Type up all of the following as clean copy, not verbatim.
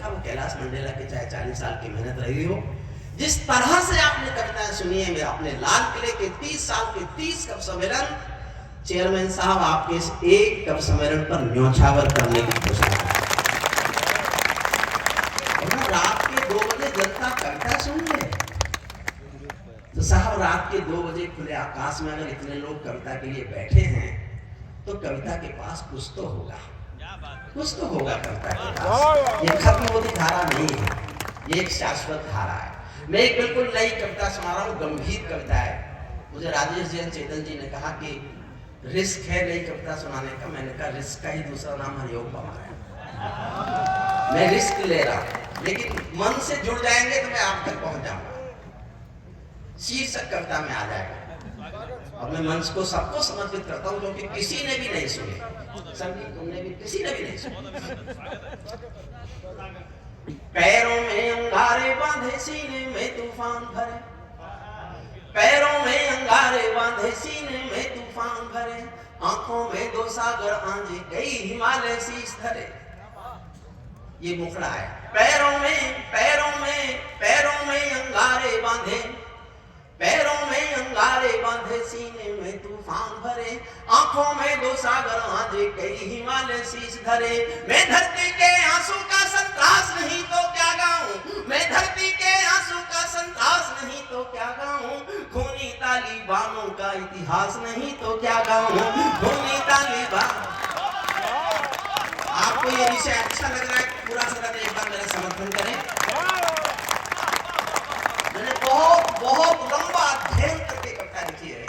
देखा वो कैलाश मंडेला की चाहे 40 साल की मेहनत रही हो, जिस तरह से आपने कविताएं सुनी है, मैं अपने लाल किले के 30 साल के 30 कवि सम्मेलन, चेयरमैन साहब आपके इस एक कवि सम्मेलन पर न्योछावर करने की कोशिश कर रात के 2 बजे जनता कविता सुन ले, तो साहब रात के 2 बजे खुले आकाश में अगर इतने लोग कविता के लिए बैठे हैं तो कविता के पास कुछ तो होगा, कुछ तो होगा कविता के पास। ये खत्म होती धारा नहीं है, ये एक शाश्वत धारा है। मैं एक बिल्कुल नई कविता सुना रहा हूँ, गंभीर कविता है। मुझे राजेश जैन चेतन जी ने कहा कि रिस्क है नई कविता सुनाने का। मैंने कहा रिस्क का ही दूसरा नाम हरिओम पमा है। मैं रिस्क ले रहा हूँ, लेकिन मन से जुड़ जाएंगे तो मैं आप तक पहुंच जाऊंगा, शीर्षक कविता में आ जाएगा। और मैं मंच को सबको समर्पित करता हूँ, क्योंकि किसी ने भी नहीं सुने, संगीत तुमने भी किसी ने भी नहीं सुने। पैरों में अंगारे बांधे सीने में तूफान भरे, पैरों में अंगारे बांधे सीने में तूफान भरे, आंखों में 2 सागर आंजे कई हिमालय शीश धरे। ये मुखड़ा है। पैरों में अंगारे बांधे, पैरों में अंगारे बांधे सीने में तूफान भरे, आंखों में 2 सागर आंजे कई हिमालय शीश धरे। मैं धरती के आंसू का संतरास नहीं तो क्या गाऊं, मैं धरती के आंसू का संतरास नहीं तो क्या गाऊं, खूनी तालिबानों का इतिहास नहीं तो क्या गाऊं, खूनी तालिबान। आपको ये विषय अच्छा लग रहा है, पूरा सदन एक बार मेरा समर्थन करें। मैंने बहुत बहुत लंबा अध्ययन करके कविता लिखी है।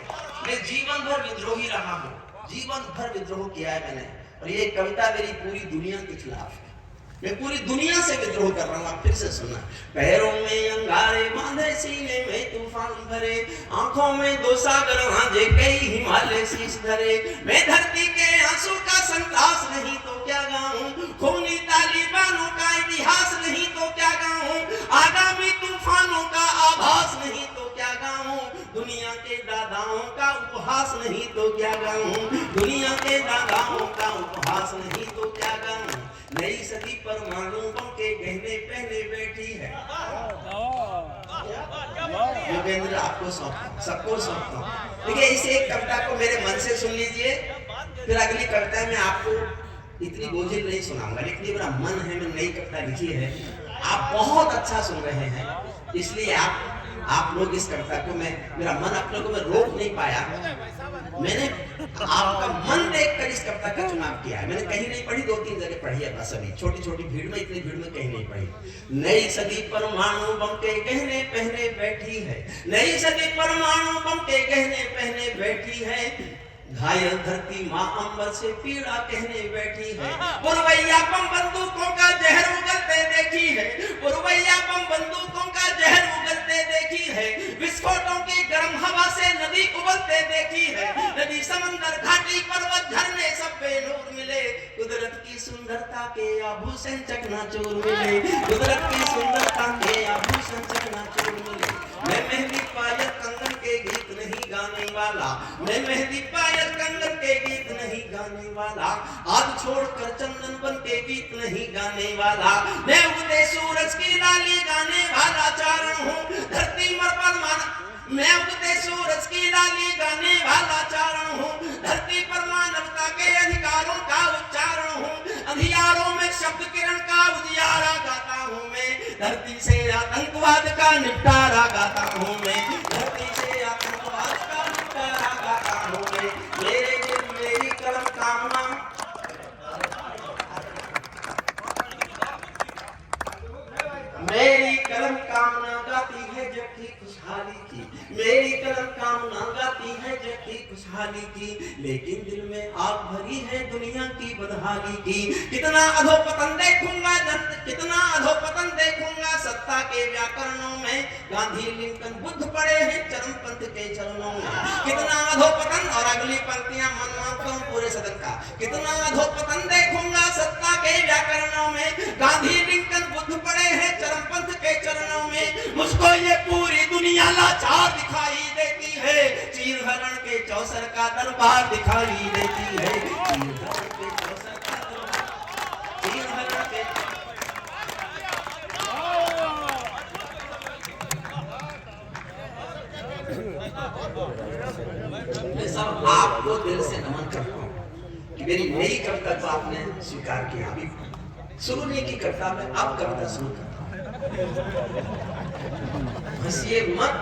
मैं जीवन भर विद्रोही रहा हूँ, जीवन भर विद्रोह किया है मैंने, और ये कविता मेरी पूरी दुनिया के खिलाफ है। मैं पूरी दुनिया से विद्रोह कर रहा हूँ। आप फिर से सुनना। पैरों में अंगारे बांधे सीने में तूफान भरे, आंखों में 2 सागर आंजे कई हिमालय शीश धरे। मैं धरती के आंसू का संतरास नहीं तो क्या गाऊं, खूनी तालिबानों का इतिहास नहीं तो क्या गाऊं, आगामी तूफानों का आभास नहीं तो क्या गाऊं, दुनिया के दादाओं का उपहास नहीं तो क्या गाऊं, दुनिया के दादाओं का उपहास नहीं तो क्या गाऊं। नई सदी परमाणु बम के गहने पहने बैठी है। योगेंद्र आपको सौंपता, सबको सौंपता हूं। देखिए इस एक कविता को मेरे मन से सुन लीजिए, फिर अगली कविता में आपको इतनी बोझिल नहीं सुनाऊंगा, लेकिन मेरा मन है, मैं नई कविता लिखी है, आप बहुत अच्छा सुन रहे हैं, इसलिए आप लोग इस कविता को, मेरा मन आप लोगों में रोक नहीं पाया। मैंने आपका मन देखकर इस कविता का चुनाव किया है। मैंने कहीं नहीं पढ़ी, 2-3 जगह पढ़ी है बस, अभी छोटी छोटी भीड़ में, इतनी भीड़ में कहीं नहीं पढ़ी। नई सदी परमाणु बम के गहने पहने बैठी है, नई सदी परमाणु बम के गहने पहने बैठी है, घायल धरती माँ अंबर से पीड़ा कहने बैठी है। पुरवैया बम बंदूकों का जहर उगलते देखी है, पुरवैया बम बंदूकों का जहर उगलते देखी है, विस्फोटों की गर्म हवा से नदी उबलते देखी है, नदी समंदर घाटी पर्वत झरने सब बेनूर मिले, कुदरत की सुंदरता के आभूषण चकनाचूर मिले, कुदरत की सुंदरता के आभूषण चकनाचूर मिले। मैं मेहंदी पायल कंगन के गीत नहीं गाने वाला, मैं मेहंदी पायल कंगन के गीत नहीं गाने वाला, आग छोड़कर चंदन बन के गीत नहीं गाने वाला, मैं उगते सूरज की लाली गाने वाला चारण हूँ, धरती पर मैं उगते सूरज की लाली गाने वाला चारण हूँ, धरती पर मानवता के अधिकारों का उच्चारण हूँ, अंधियारों में शब्द किरण का उजियारा गाता हूँ मैं, धरती से आतंकवाद का निपटारा गाता हूँ मैं, धरती से आतंकवाद का निपटारा गाता हूँ मैं। मेरे दिल मेरी कलम कामना, मेरी कलम कामना गाती है जग की खुशहाली की, मेरी कलम कामना गाती है जग की खुशहाली की, लेकिन दिल में आग भरी है दुनिया की बदहाली की। कितना अधोपतन देखूंगा कितना अधोपतन देखूंगा सत्ता के व्याकरणों में, गांधी लिंकन बुद्ध पड़े हैं चरमपंथ के चरणों में। कितना अधोपतन, और अगली पंक्तियां मनमानता हूं पूरे सदन का, कितना अधोपतन देखूंगा सत्ता के व्याकरणों में, गांधी लिंकन बुद्ध पड़े हैं चरमपंथ के चरणों में। मुझको ये पूरी दुनिया लाचार दिखाई देती है, चीर हरण के चौसर का दरबार दिखाई देती है, चीर हरण के चौसर का दरबार, चीर हरण के कि मेरी नई कविता को आपने स्वीकार किया। अभी शुरू नहीं की कविता में, अब कविता शुरू करता हूं। हंसिए मत,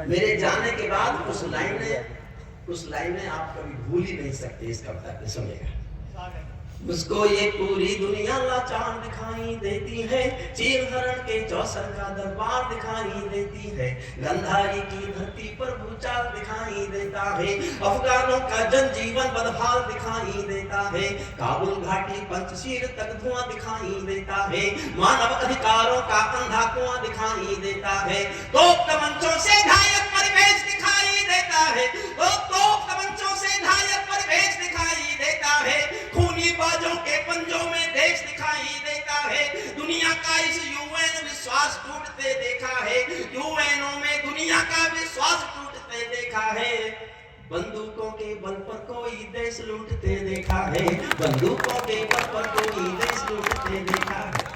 मेरे जाने के बाद कुछ लाइनें आप कभी भूल ही नहीं सकते इस कविता पे, सुनिएगा। उसको ये पूरी दुनिया लाचार दिखाई देती है, चीर हरण के चौसर का दरबार दिखाई देती है, गंधारी की धरती पर भूचाल दिखाई देता है, अफगानों का जनजीवन बदहाल दिखाई देता है, काबुल घाटी पंचशील तक धुआं दिखाई देता है, मानव अधिकारों का अंधा कुआं दिखाई देता है, तोप तमंचों से घायल परिवेश दिखाई देता है, तोप तमंचों से घायल परिवेश दिखाई देता है, खूनी बाजों के पंजों में देश दिखाई देता है, दुनिया का इस यूएन विश्वास टूटते देखा है, यूएनओ में दुनिया का विश्वास टूटते देखा है, बंदूकों के बल पर कोई देश लूटते देखा है, बंदूकों के बल पर कोई देश लूटते देखा है,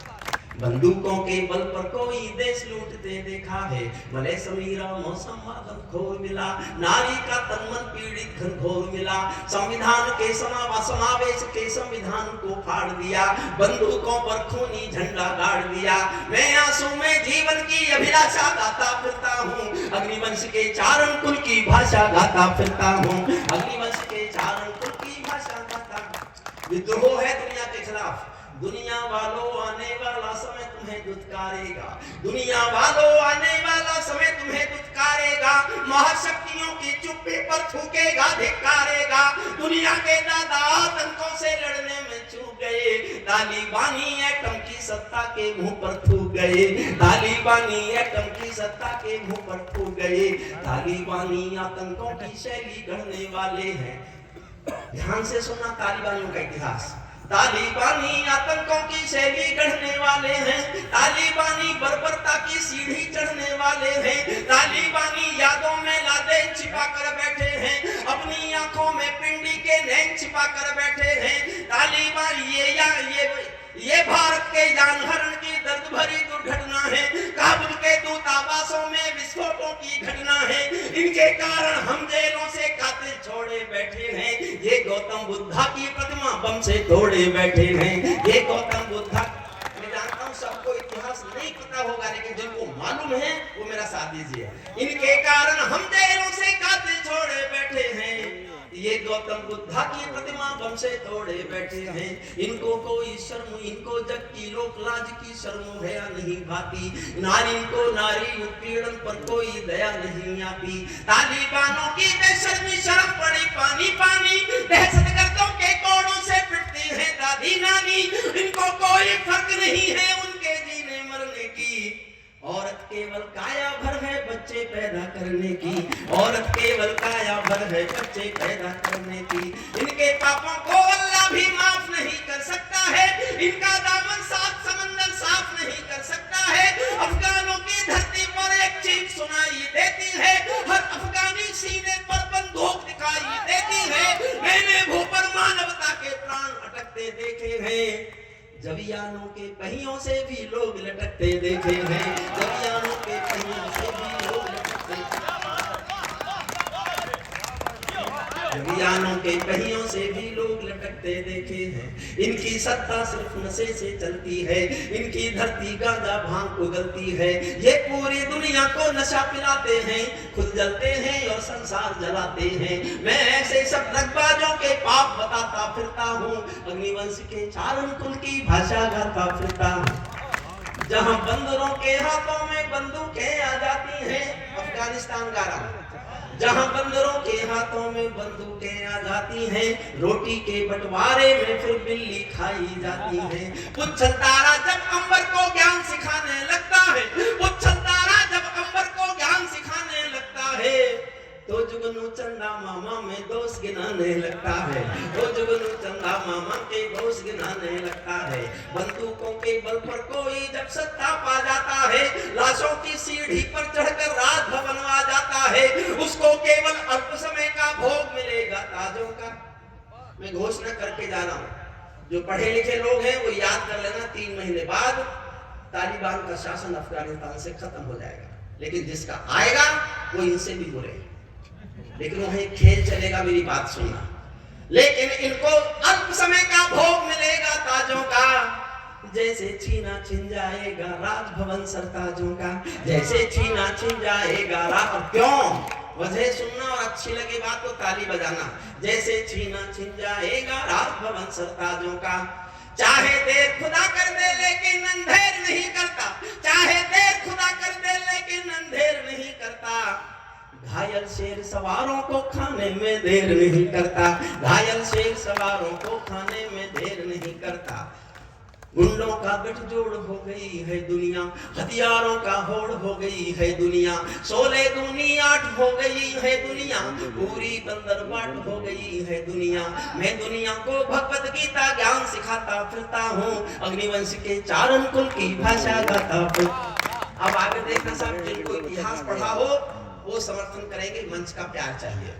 बंदूकों के बल पर कोई देश लूटते देखा है, भले समीरा मौसम बादल घोर मिला, नारी का तन मन पीड़ित घनघोर मिला, संविधान के समावेश के संविधान को फाड़ दिया, बंदूकों पर खूनी झंडा गाड़ दिया, मैं आंसू में जीवन की अभिलाषा गाता फिरता हूँ, अग्निवंश के चारण कुल की भाषा गाता फिरता हूँ, अग्निवंश के चारण कुल की भाषा गाता। विद्रोह है दुनिया के खिलाफ, दुनिया वालों आने वाला समय तुम्हें दुत्कारेगा, दुनिया वालों आने वाला समय तुम्हें दुत्कारेगा, महाशक्तियों की चुप्पी पर थूकेगा धिक्कारेगा, दुनिया के दादा आतंकों से लड़ने में चूक गए, तालिबानी एटम की सत्ता के मुंह पर थूक गए, तालिबानी एटम की सत्ता के मुंह पर थूक गए, तालिबानी आतंकों की शैली गढ़ने वाले हैं। ध्यान से सुनना तालिबानियों का इतिहास, तालिबानी आतंकों की शैली गढ़ने वाले हैं, तालिबानी बर्बरता की सीढ़ी चढ़ने वाले हैं, तालिबानी यादों में लादेन छिपा कर बैठे हैं, अपनी आंखों में पिंडी के नैन छिपा कर बैठे हैं, तालिबान ये भारत के जानहरण की दर्द भरी दुर्घटना है, काबुल के दूतावासों में विस्फोटों की घटना है, इनके कारण हम जेलों से कातिल छोड़े बैठे हैं, ये गौतम बुद्धा की प्रतिमा बम से तोड़े बैठे हैं, ये गौतम बुद्धा। मैं जानता हूँ सबको इतिहास नहीं पता होगा, लेकिन जिनको मालूम है वो मेरा साथ दीजिए। इनके कारण हम जेलों से कातिल छोड़े बैठे हैं, ये गौतम बुद्धा की प्रतिमा बम से तोड़े बैठे हैं, इनको कोई शर्म, इनको जग की लोक लाज की शर्म है नहीं भाती, नारी को नारी उत्पीड़न पर कोई दया नहीं आती, तालिबानों की बेशर्मी शर्म पड़ी पानी पानी, दहशतगर्दों के कोड़ों से पिटती है दादी नानी, इनको कोई फर्क नहीं है उनके जीने मरने की, औरत केवल काया भर है बच्चे पैदा करने की, औरत केवल काया भर है बच्चे पैदा करने की, इनके पापों को अल्लाह भी माफ नहीं कर सकता है, इनका दामन सात समंदर साफ नहीं कर सकता है, अफगानों की धरती पर एक चीख सुनाई देती है, हर अफगानी सीने पर बंदूक दिखाई देती है, मैंने भू पर मानवता के प्राण अटकते देखे हैं, जवियानों के पहियों से भी लोग लटकते देखे हैं, जवियानों के पहियों से भी लोग लटकते, जवियानों के पहियों से भी लोग लटकते देखे हैं, इनकी सत्ता सिर्फ नशे से चलती है, इनकी धरती गांजा भांग उगलती है, ये पूरी दुनिया को नशा पिलाते हैं, खुद जलते हैं और संसार जलाते हैं, मैं ऐसे सब रगबाजों के पाप बताता फिरता हूँ, अग्निवंश के चारण कुल की भाषा गाता फिरता हूँ, जहाँ बंदरों के हाथों में बंदूकें आ जाती हैं, अफगानिस्तान गा रहा हूँ, जहाँ बंदरों के हाथों में बंदूकें आ जाती हैं, रोटी के बंटवारे में फिर बिल्ली खाई जाती है, पुच्छल तारा जब अंबर को ज्ञान सिखाने लगता है, पुच्छल तारा जब अंबर को ज्ञान सिखाने लगता है, तो जुगनू चंदा मामा में दोष गिनाने लगता है, तो जुगनू चंदा मामा के दोष गिनाने लगता है, बंदूकों के बल पर कोई जब सत्ता पा जाता है, लाशों की सीढ़ी पर चढ़कर राज भवन आ जाता है, उसको केवल अल्प समय का भोग मिलेगा ताजों का। मैं घोषणा करके जा रहा हूँ, जो पढ़े लिखे लोग हैं वो याद कर लेना, 3 महीने बाद तालिबान का शासन अफगानिस्तान से खत्म हो जाएगा, लेकिन जिसका आएगा वो इनसे भी बुरे, लेकिन वहां एक खेल चलेगा, मेरी बात सुनना, लेकिन इनको अल्प समय का भोग मिलेगा ताजों का, जैसे छीना छिन जाएगा राजभवन सरताजों का, जैसे छीना छिन जाएगा राज। क्यों? वजह सुनना और अच्छी लगे बात तो ताली बजाना। जैसे छीना छिन जाएगा राजभवन सरताजों का, चाहे देर खुदा कर दे लेकिन अंधेर नहीं करता, चाहे देर खुदा कर दे लेकिन अंधेर नहीं करता। घायल शेर सवारों को खाने में देर नहीं करता, घायल शेर सवारों को खाने में देर नहीं करता। गुंडों का गठजोड़ हो गई है दुनिया, हथियारों का होड़ हो गई है दुनिया, 16 दूनी 8 हो गई है दुनिया, पूरी बंदरबाट हो गई है दुनिया। मैं दुनिया को भगवत गीता ज्ञान सिखाता फिरता हूँ, अग्निवंश के चारण कुल की भाषा गाता हूँ। अब आगे देखना साहब, जिनको इतिहास पढ़ा हो वो समर्थन करेंगे, मंच का प्यार चाहिए।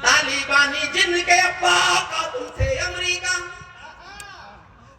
तालिबानी जिनके अब्बा का तुम थे अमेरिका,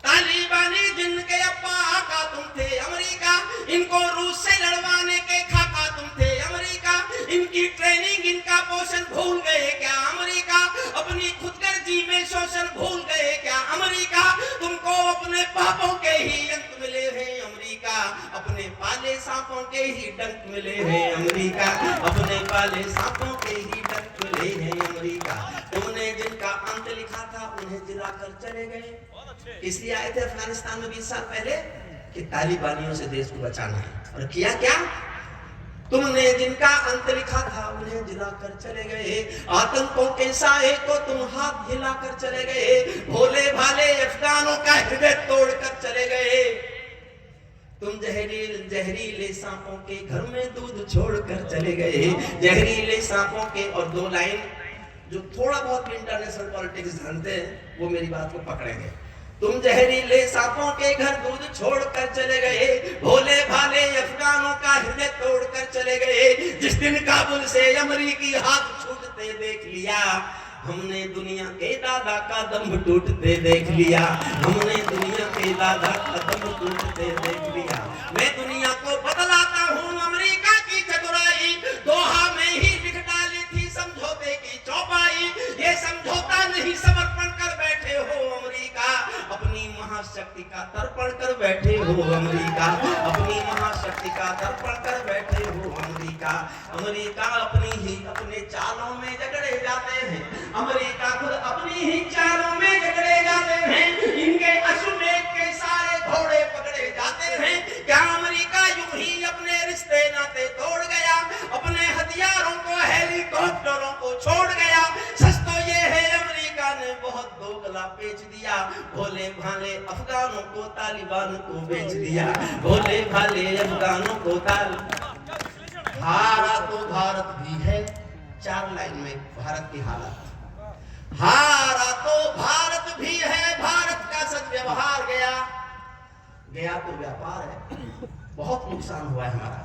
तालिबानी जिनके अब्बा का तुम थे अमेरिका, इनको रूस से लड़वाने के खाका तुम थे अमेरिका। इनकी ट्रेनिंग इनका पोषण भूल गए क्या अमेरिका, अपनी खुदगर्जी में शोषण भूल गए क्या अमेरिका। तुमको अपने पापों के ही अंक मिले हैं अमेरिका, अपने पाले सांपों के ही डंक मिले हैं अमेरिका, अपने पाले सांपों के ही डंक मिले हैं अमेरिका। तुमने जिनका अंत लिखा था उन्हें जिलाकर चले गए। इसलिए आए थे अफगानिस्तान में 20 साल पहले कि तालिबानियों से देश को बचाना है, और किया क्या? तुमने जिनका अंत लिखा था उन्हें जिलाकर चले गए, आतंकों के साए को तुम हाथ हिलाकर चले गए, भोले भाले अफगानों का हृदय तोड़कर चले गए। तुम जहरीले सांपों के घर में दूध छोड़कर चले गए, जहरीले सांपों के। और 2 लाइन जो थोड़ा बहुत इंटरनेशनल पॉलिटिक्स जानते हैं वो मेरी बात को पकड़ेंगे। तुम जहरीले सांपों के घर दूध छोड़कर चले गए, भोले भाले अफगानों का हृदय तोड़कर चले गए। जिस दिन काबुल से अमरीकी हाथ छूटते देख लिया, हमने दुनिया के दादा का दम टूटते देख लिया, हमने दुनिया के दादा का दम टूटते देख लिया। मैं दुनिया को बतलाता हूँ अमेरिका की चतुराई, दोहा में ही लिख डाली थी समझौते की चौपाई। ये समझौता नहीं समर्पण कर बैठे हो अमेरिका, अपनी महाशक्ति का तर्पण कर बैठे हो अमेरिका, अपनी महाशक्ति का तर्पण कर बैठे हो अमेरिका। अमेरिका अपने चालों में झगड़े जाते हैं, अमेरिका खुद अपनी ही चालों में झगड़े जाते हैं। इनके अश्वमेध के सारे घोड़े पकड़े जाते हैं। क्या अमेरिका यूं ही अपने रिश्ते नाते तोड़ गया, अपने हथियारों को हेलीकॉप्टरों को छोड़ गया? सच तो ये है अमेरिका ने बहुत दोगला बेच दिया, भोले भाले अफगानों को तालिबान को बेच दिया, भोले भाले अफगानों को हारा तो भारत भी है। 4 लाइन में भारत की हालत। हारा तो भारत भी है, भारत का सद्व्यवहार गया, गया तो व्यापार है। बहुत नुकसान हुआ है हमारा,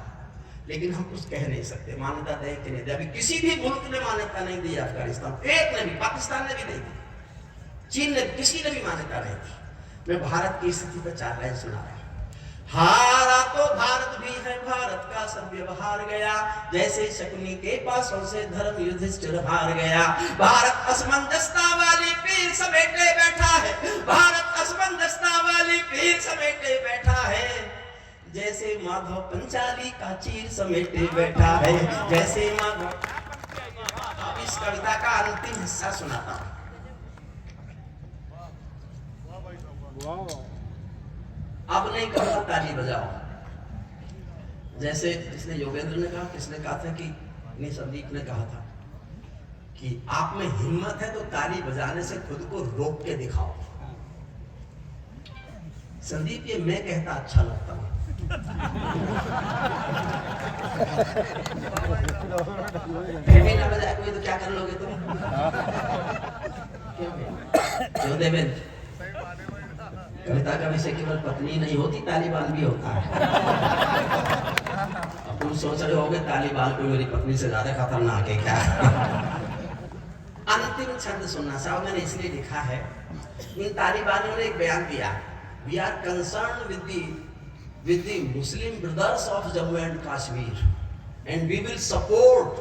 लेकिन हम कुछ कह नहीं सकते। मान्यता दे कि नहीं दे, अभी किसी भी मुल्क ने मान्यता नहीं दी अफगानिस्तान, एक ने भी, पाकिस्तान ने भी नहीं दी, चीन ने, किसी ने भी मान्यता नहीं दी। मैं भारत की स्थिति पर 4 लाइन सुना रहा हूं। हारा तो भारत भी है, भारत का सद्व्यवहार गया, जैसे शकुनी के पासों से धर्म युधिष्ठिर हार गया। भारत असमंजसता वाली पीर समेटे बैठा है, भारत असमंजसता वाली पीर समेटे बैठा है, जैसे माधव पंचाली का चीर समेटे बैठा है, जैसे माधव। अब इस कविता का अंतिम हिस्सा सुनाता हूं। अब नहीं कहूंगा ताली बजाओ, जैसे इसने योगेंद्र ने कहा, किसने कहा था कि नहीं, संदीप ने कहा था कि आप में हिम्मत है तो ताली बजाने से खुद को रोक के दिखाओ। संदीप, ये मैं कहता अच्छा लगता हूं। फिर भी ना बजाए कोई तो क्या कर लोगे तुम? क्यों देवेंद्र? कविता का विषय केवल पत्नी नहीं होती, तालिबान भी होता है। अब तुम सोच रहे होगे तालिबान को मेरी पत्नी से ज्यादा खतरनाक है क्या? अंतिम छंद सुनना साहब, मैंने इसलिए लिखा है, इन तालिबानियों ने एक बयान दिया, we are concern with the Muslim brothers of Jammu and Kashmir, and we will support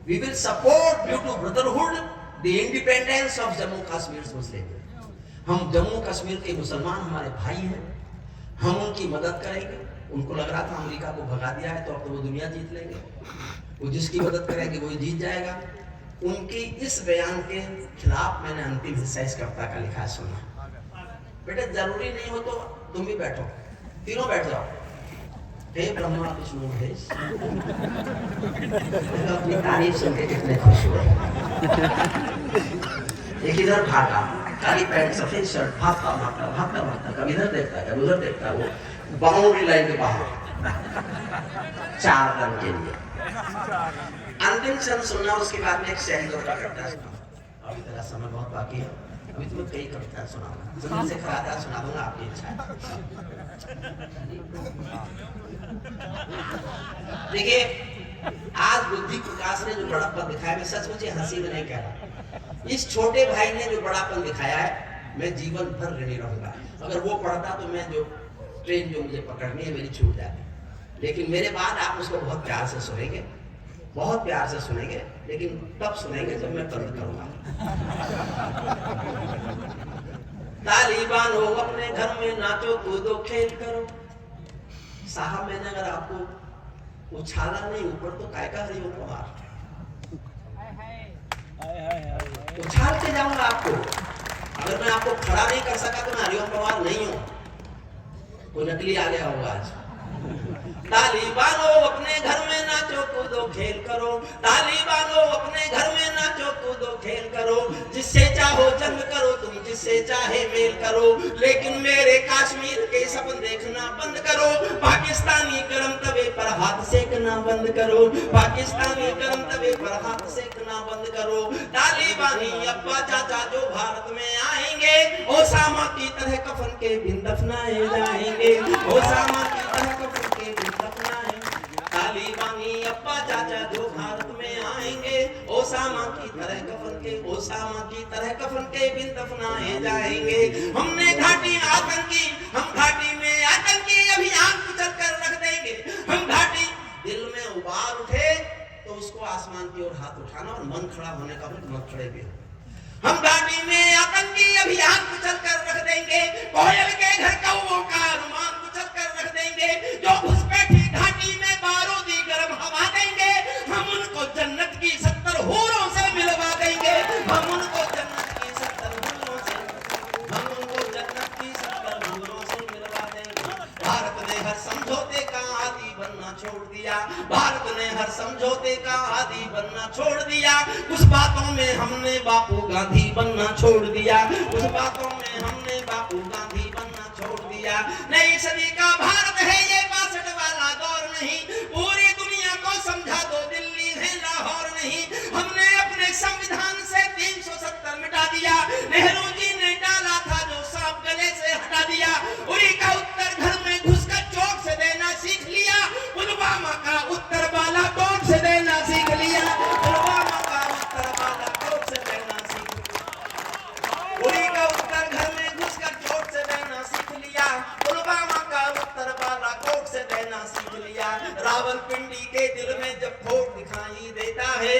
due to brotherhood, the independence of Jammu Kashmir Muslim. हम जम्मू कश्मीर के मुसलमान हमारे भाई हैं, हम उनकी मदद करेंगे। उनको लग रहा था अमेरिका को भगा दिया है तो अब तो वो दुनिया जीत लेंगे, वो जिसकी मदद करेंगे वो जीत जाएगा। उनकी इस बयान के खिलाफ मैंने अंतिम हिस्सा इस कविता का लिखा है, सुनना। बेटा जरूरी नहीं हो तो तुम भी बैठो, तीनों बैठ जाओ। हे ब्रह्मा विष्णु महेश, अपनी तारीफ सुन के कितने खुश हुए। एक इधर भागा, काली पैंट सफेद शर्ट, भागता भागता भागता भागता, कभी इधर देखता कभी उधर देखता, वो बाउंड्री लाइन के बाहर 4 रन के लिए। अंतिम क्षण सुनना, उसके बाद में एक शहीद का कविता सुना। अभी तेरा समय बहुत बाकी है, अभी तुम्हें कई कविता सुनाऊंगा, जमीन से खरादा सुना दूंगा, आपकी इच्छा है। देखिए आज बुद्धि प्रकाश ने जो बड़ापन दिखाया, मैं सचमुच हंसी में नहीं कह रहा, इस छोटे भाई ने जो बड़ापन दिखाया है मैं जीवन भर ऋणी रहूंगा। अगर वो पढ़ता तो मैं जो ट्रेन जो मुझे पकड़नी है मेरी छूट जाती, लेकिन मेरे बाद आप उसको बहुत प्यार से सुनेंगे, बहुत प्यार से सुनेंगे, लेकिन तब सुनेंगे जब मैं बंद करूंगा। तालिबान हो अपने घर में नाचो कूदो खेल करो। साहब मैंने अगर आपको उछाला नहीं ऊपर तो काय का हरिओम पवार, उछाल के जाऊंगा आपको। अगर मैं आपको खड़ा नहीं कर सका तो मैं हरिओम पवार नहीं हूं, कोई नकली आ गया होगा आज। तालिबानो अपने घर में नाचो कूदो खेल करो, तालिबानो अपने घर में नाचो कूदो खेल करो, जिससे चाहो जंग करो तुम, जिससे चाहे मेल करो, लेकिन मेरे कश्मीर के सपन देखना बंद करो। पाकिस्तानी गरम तवे पर हाथ सेकना बंद करो, पाकिस्तानी गरम तवे पर हाथ सेकना बंद करो। तालिबानी अब्बा चाचा जो भारत में आएंगे, ओसामा की तरह कफन के बिन दफनाए जाएंगे, ओसामा की तरह कफन के बिन दफनाए। तालिबानी अब्बा चाचा जो भारत में आएंगे, ओसामा की तरह कफन के, ओसामा की तरह कफन के बिन दफनाए जाएंगे। हमने घाटी आतंकी, हम घाटी में आतंकी अभियान कुचल कर रख देंगे। हम घाटी दिल में उबाल उठे तो उसको आसमान की ओर हाथ उठाना और मन खड़ा होने का भी मन खड़े भी हो। हम घाटी में आतंकी अभियान कुचल कर रख देंगे, कोयल के घर कौओं का अनुमान कुचल कर रख देंगे। जो घुसपैठी घाटी में बारूदी गर्म हवा देंगे, हम उनको जन्नत की 70 हूरों से मिलवा देंगे। हम उनको जन्नत की 70 हूरों से, हम उनको जन्नत की 70 हूरों से मिलवा देंगे। भारत ने हर समझौते का आदी बनना छोड़ दिया, भारत ने हर समझौते का आदी बनना छोड़ दिया। कुछ बातों में हमने बापू गांधी बनना छोड़ दिया, कुछ बातों में हमने बापू गांधी बनना छोड़ दिया। नई सदी का भारत है ये 62 वाला दौर नहीं, पूरी दुनिया को समझा दो दिल्ली है लाहौर नहीं। हमने अपने संविधान से 370 मिटा दिया, नेहरू जी ने डाला था जो सांप गले से हटा दिया। उरी का उत्तर घर में घुसकर चौक से देना सीख लिया, पुलवामा का उत्तर बालाकोट से देना सीख लिया, पुलवामा का उत्तर बालाकोट से देना सीख लिया। उरी का उत्तर घर में घुसकर चोट से देना सीख लिया, पुलवामा का उत्तर बालाकोट से देना सीख लिया। रावलपिंडी के दिल में जब खोट दिखाई देता है,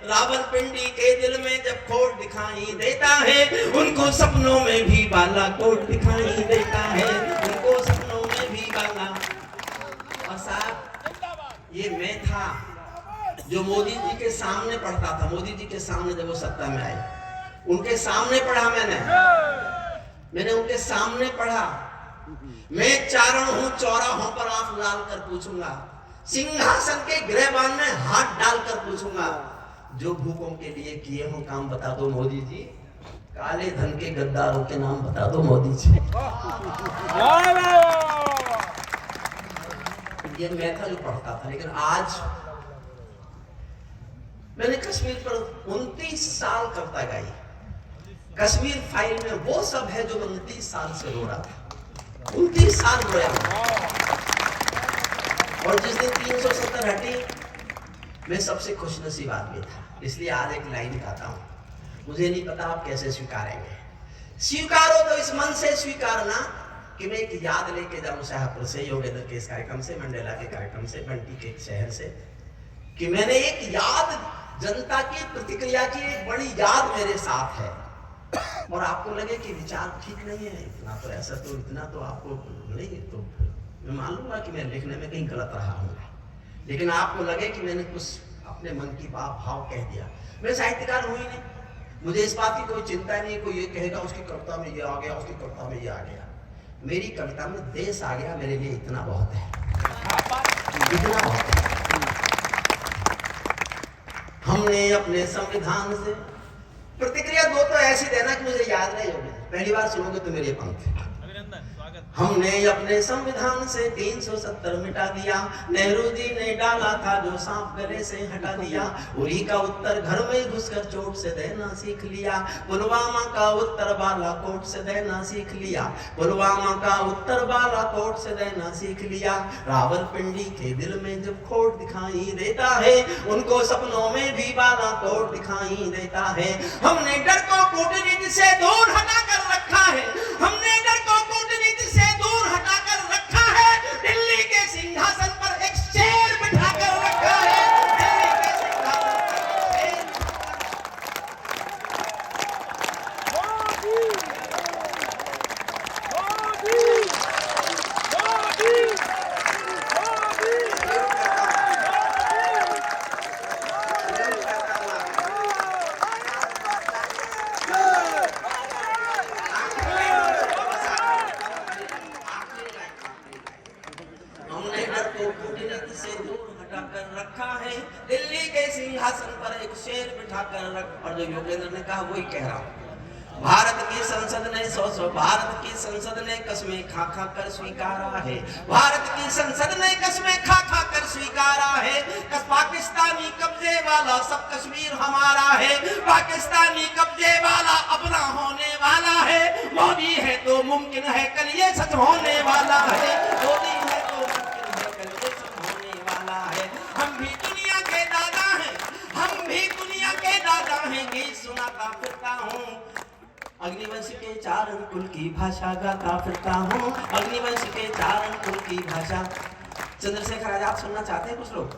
रावलपिंडी के दिल में जब खोट दिखाई देता है, उनको सपनों में भी बालाकोट दिखाई देता है, उनको सपनों में भी बाला। और साहब ये मैं था जो मोदी जी के सामने पढ़ता था, मोदी जी के सामने जब वो सत्ता में आए, उनके सामने पढ़ा मैंने उनके सामने पढ़ा। मैं चारण हूं चौराहों पर आंख लाल कर पूछूंगा, सिंहासन के गृहबान में हाथ डालकर पूछूंगा, जो भूखों के लिए किए हो काम बता दो मोदी जी, काले धन के गद्दारों के नाम बता दो मोदी जी। ये मैं था जो पढ़ता था, लेकिन आज मैंने कश्मीर पर 29 साल कविता गाई। कश्मीर फाइल में वो सब है जो 29 साल से रो रहा था, 29 साल रोया। और जिस दिन 370 हटी मैं सबसे खुशनसीब आदमी था, इसलिए आज एक लाइन गाता हूं। मुझे नहीं पता आप कैसे स्वीकारेंगे, स्वीकारो तो इस मन से स्वीकारना कि मैं एक याद लेके जाऊं शाहपुर से, योगेंद्र के इस कार्यक्रम से, मंडेला के कार्यक्रम से, बंटी के शहर से, कि मैंने एक याद, जनता की प्रतिक्रिया की एक बड़ी याद मेरे साथ है, और आपको लगे कि विचार ठीक नहीं है, इतना तो ऐसा, तो इतना तो आपको नहीं है, तो मैं मान लूंगा कि मैं लिखने में कहीं गलत रहा हूँ, लेकिन आपको लगे कि मैंने कुछ अपने मन की बात भाव कह दिया। मैं साहित्यकार हूँ ही नहीं, मुझे इस बात की कोई चिंता नहीं, कोई ये कहेगा उसकी कविता में ये आ गया, उसकी कविता में ये आ गया। मेरी कविता में देश आ गया, मेरे लिए इतना बहुत है, इतना बहुत है। हमने अपने संविधान से प्रतिक्रिया दो तो ऐसी देना कि मुझे याद नहीं होगी, पहली बार सुनोगे तो मेरे पंथ। हमने अपने संविधान से 370 मिटा दिया, नेहरू जी ने डाला था जो सांप गले से हटा दिया, उरी का उत्तर घर में घुसकर चोट से देना सीख लिया, पुलवामा का उत्तर बालाकोट से देना सीख लिया, पुलवामा का उत्तर बालाकोट से देना सीख लिया। रावलपिंडी के दिल में जब खोट दिखाई देता है, उनको सपनों में भी बालाकोट दिखाई देता है। हमने डर को कूटनीति से दूर हटा कर रखा है, हमने डर को कूटनीति से दूर हटाकर रखा है, दिल्ली के सिंहासन पर एक शेर बिठाकर रखा है, दिल्ली के सिंहासन पर एक रखा है, दिल्ली के सिंहासन पर एक शेर बिठाकर रख। और जो योगेंद्र ने कहा वही कह रहा हूं। भारत की संसद ने भारत की संसद ने कस्में खा खा कर स्वीकारा है, भारत की संसद ने कस्में खा खा कर स्वीकारा है, पाकिस्तानी कब्जे वाला सब कश्मीर हमारा है, पाकिस्तानी कब्जे वाला अपना होने वाला है, मोदी है तो मुमकिन है कल ये सच होने वाला है, मोदी है तो मुमकिन है कल ये सच होने वाला है। हम भी दुनिया के दादा हैं, हम भी दुनिया के दादा हैं, गीत सुनाता फिरता हूँ, अग्निवंश के चारण कुल की भाषा गाता फिरता हूँ, अग्निवंश के चारण कुल की भाषा। चंद्रशेखर आजाद सुनना चाहते हैं कुछ लोग?